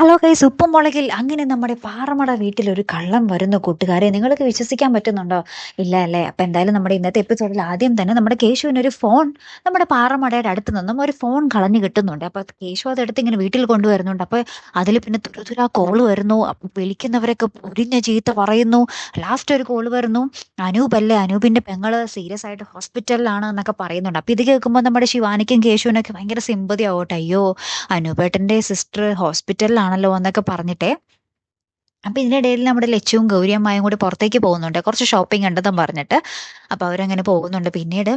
Hello guys, ഉപ്പും മുളകിൽ അങ്ങനെ നമ്മുടെ പാറമട വീട്ടിൽ ഒരു കള്ളൻ വരുന്നു കൂട്ടുകാരെ. നിങ്ങൾക്ക് വിശ്വസിക്കാൻ പറ്റുന്നുണ്ടോ? ഇല്ല അല്ലേ? അപ്പൊ എന്തായാലും നമ്മുടെ ഇന്നത്തെ എപ്പിസോഡിൽ ആദ്യം തന്നെ നമ്മുടെ കേശുവിന് ഒരു ഫോൺ നമ്മുടെ പാറമടയുടെ അടുത്ത് നിന്നും ഒരു ഫോൺ കളഞ്ഞു കിട്ടുന്നുണ്ട്. അപ്പൊ കേശു അതെടുത്ത് ഇങ്ങനെ വീട്ടിൽ കൊണ്ടുവരുന്നുണ്ട്. അപ്പൊ അതിൽ പിന്നെ തുരുതുരാ കോള് വരുന്നു. അപ്പൊ വിളിക്കുന്നവരൊക്കെ പൊരിഞ്ഞ ചീത്ത പറയുന്നു. ലാസ്റ്റ് ഒരു കോള് വരുന്നു. അനൂപ് അല്ലേ, അനൂപിന്റെ പെങ്ങള് സീരിയസ് ആയിട്ട് ഹോസ്പിറ്റലിലാണ് എന്നൊക്കെ പറയുന്നുണ്ട്. അപ്പൊ ഇത് കേൾക്കുമ്പോൾ നമ്മുടെ ശിവാനിക്കും കേശുവിനൊക്കെ ഭയങ്കര സിമ്പതി ആവട്ടെ. അയ്യോ, അനൂപേട്ടന്റെ സിസ്റ്റർ ഹോസ്പിറ്റലിലാണല്ലോ എന്നൊക്കെ പറഞ്ഞിട്ടേ. അപ്പൊ ഇതിനിടയിൽ നമ്മുടെ ലച്ചുവും ഗൗരിയമ്മായും കൂടി പുറത്തേക്ക് പോകുന്നുണ്ട്, കുറച്ച് ഷോപ്പിംഗ് ഉണ്ടെന്നും പറഞ്ഞിട്ട്. അപ്പൊ അവരങ്ങനെ പോകുന്നുണ്ട്. പിന്നീട്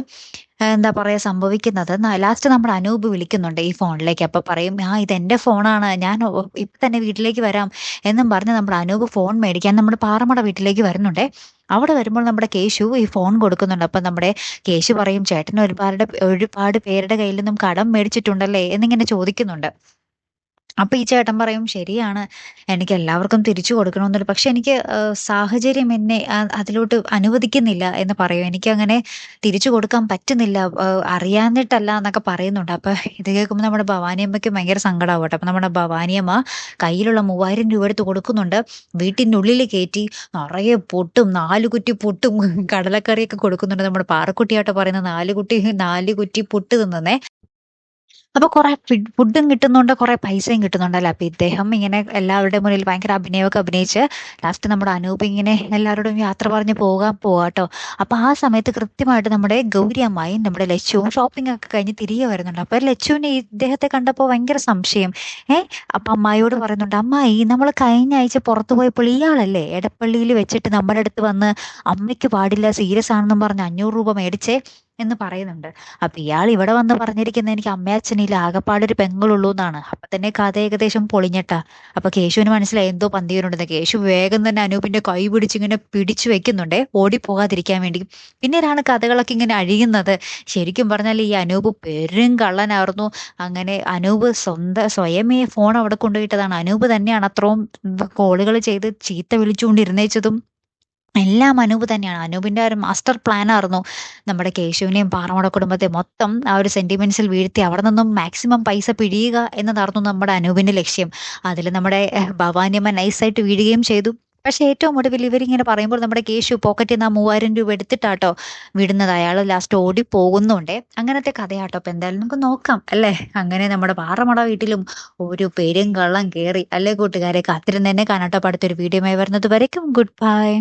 എന്താ പറയാ സംഭവിക്കുന്നത്, ലാസ്റ്റ് നമ്മുടെ അനൂപ് വിളിക്കുന്നുണ്ട് ഈ ഫോണിലേക്ക്. അപ്പൊ പറയും, ഇത് എന്റെ ഫോണാണ്, ഞാൻ ഇപ്പൊ തന്നെ വീട്ടിലേക്ക് വരാം എന്നും പറഞ്ഞ് നമ്മുടെ അനൂപ് ഫോൺ മേടിക്കാൻ നമ്മുടെ പാറമട വീട്ടിലേക്ക് വരുന്നുണ്ടേ. അവിടെ വരുമ്പോൾ നമ്മുടെ കേശു ഈ ഫോൺ കൊടുക്കുന്നുണ്ട്. അപ്പൊ നമ്മുടെ കേശു പറയും, ചേട്ടൻ ഒരുപാട് ഒരുപാട് പേരുടെ കയ്യിൽ നിന്നും കടം മേടിച്ചിട്ടുണ്ടല്ലേ എന്നിങ്ങനെ ചോദിക്കുന്നുണ്ട്. അപ്പൊ ഈ ചേട്ടൻ പറയും, ശരിയാണ്, എനിക്ക് എല്ലാവർക്കും തിരിച്ചു കൊടുക്കണമെന്നുണ്ട്, പക്ഷെ എനിക്ക് സാഹചര്യം എന്നെ അതിലോട്ട് അനുവദിക്കുന്നില്ല എന്ന് പറയും. എനിക്ക് അങ്ങനെ തിരിച്ചു കൊടുക്കാൻ പറ്റുന്നില്ല, അറിയാഞ്ഞിട്ടല്ല എന്നൊക്കെ പറയുന്നുണ്ട്. അപ്പൊ ഇത് കേൾക്കുമ്പോൾ നമ്മുടെ ഭവാനിയമ്മയ്ക്ക് ഭയങ്കര സങ്കടമാവട്ടെ. അപ്പൊ നമ്മുടെ ഭവാനിയമ്മ കയ്യിലുള്ള 3000 രൂപ എടുത്ത് കൊടുക്കുന്നുണ്ട്. വീട്ടിൻ്റെ ഉള്ളിൽ കയറ്റി നിറയെ പൊട്ടും, 4 കുറ്റി പൊട്ടും കടലക്കറിയൊക്കെ കൊടുക്കുന്നുണ്ട്. നമ്മുടെ പാറക്കുട്ടിയായിട്ട് പറയുന്ന 4 കുറ്റി പുട്ട് തിന്നുന്നേ. അപ്പൊ കുറെ ഫുഡും കിട്ടുന്നുണ്ട്, കുറെ പൈസയും കിട്ടുന്നുണ്ടല്ലോ. അപ്പൊ ഇദ്ദേഹം ഇങ്ങനെ എല്ലാവരുടെ മുന്നിൽ ഭയങ്കര അഭിനയമൊക്കെ അഭിനയിച്ച് ലാസ്റ്റ് നമ്മുടെ അനൂപ് ഇങ്ങനെ എല്ലാവരോടും യാത്ര പറഞ്ഞ് പോകാട്ടോ. അപ്പൊ ആ സമയത്ത് കൃത്യമായിട്ട് നമ്മുടെ ഗൗരി അമ്മായും നമ്മുടെ ലച്ചുവും ഷോപ്പിംഗ് ഒക്കെ കഴിഞ്ഞ് തിരികെ വരുന്നുണ്ട്. അപ്പൊ ലച്ചുവിന് ഇദ്ദേഹത്തെ കണ്ടപ്പോൾ ഭയങ്കര സംശയം. അപ്പൊ അമ്മായിയോട് പറയുന്നുണ്ട്, അമ്മായി, നമ്മൾ കഴിഞ്ഞ ആഴ്ച പുറത്തു പോയപ്പോൾ ഇയാളല്ലേ എടപ്പള്ളിയിൽ വെച്ചിട്ട് നമ്മുടെ അടുത്ത് വന്ന് അമ്മയ്ക്ക് പാടില്ല, സീരിയസ് ആണെന്നും പറഞ്ഞ് 500 രൂപ മേടിച്ചേ എന്ന് പറയുന്നുണ്ട്. അപ്പൊ ഇയാൾ ഇവിടെ വന്ന് പറഞ്ഞിരിക്കുന്നത്, എനിക്ക് അമ്മയച്ഛനില്ല, ആകെപ്പാടൊരു പെങ്ങളുള്ളൂ എന്നാണ്. അപ്പൊ തന്നെ കഥ ഏകദേശം പൊളിഞ്ഞിട്ടാ. അപ്പൊ കേശുവിന് മനസ്സിലായി എന്തോ പന്തികേടുണ്ടെന്ന്. കേശു വേഗം തന്നെ അനൂപിന്റെ കൈ പിടിച്ചിങ്ങനെ പിടിച്ചു വെക്കുന്നുണ്ടേ, ഓടിപ്പോകാതിരിക്കാൻ വേണ്ടി. പിന്നീടാണ് കഥകളൊക്കെ ഇങ്ങനെ അഴിയുന്നത്. ശരിക്കും പറഞ്ഞാൽ ഈ അനൂപ് പെരും കള്ളനായിരുന്നു. അങ്ങനെ അനൂപ് സ്വയമേ ഫോൺ അവിടെ കൊണ്ടുപോയിട്ടതാണ്. അനൂപ് തന്നെയാണ് അത്രയും കോളുകൾ ചെയ്ത് ചീത്ത വിളിച്ചുകൊണ്ടിരുന്നേച്ചതും എല്ലാം അനൂപ് തന്നെയാണ്. അനൂപിന്റെ ഒരു മാസ്റ്റർ പ്ലാൻ ആയിരുന്നു നമ്മുടെ കേശുവിനെയും പാറമട കുടുംബത്തെ മൊത്തം ആ ഒരു സെന്റിമെന്റ്സിൽ വീഴ്ത്തി അവിടെ നിന്നും മാക്സിമം പൈസ പിഴിയുക എന്നതായിരുന്നു നമ്മുടെ അനൂപിന്റെ ലക്ഷ്യം. അതിൽ നമ്മുടെ ഭവാനിയമ്മ നൈസായിട്ട് വീഴുകയും ചെയ്തു. പക്ഷെ ഏറ്റവും ഒടുവിൽ ഇവരിങ്ങനെ പറയുമ്പോൾ നമ്മുടെ കേശു പോക്കറ്റിൽ നിന്ന് ആ 3000 രൂപ എടുത്തിട്ടാട്ടോ വിടുന്നത്. അയാൾ ലാസ്റ്റ് ഓടി പോകുന്നുണ്ടേ. അങ്ങനത്തെ കഥയാട്ടോ. അപ്പൊ എന്തായാലും നമുക്ക് നോക്കാം അല്ലേ. അങ്ങനെ നമ്മുടെ പാറമട വീട്ടിലും ഒരു പെരും കള്ളം കേറി അല്ലേ കൂട്ടുകാരെ. കാത്തിരുന്ന് തന്നെ കാണാട്ടോ. അടുത്തൊരു വീഡിയോ വരുന്നത് വരയ്ക്കും ഗുഡ് ബൈ.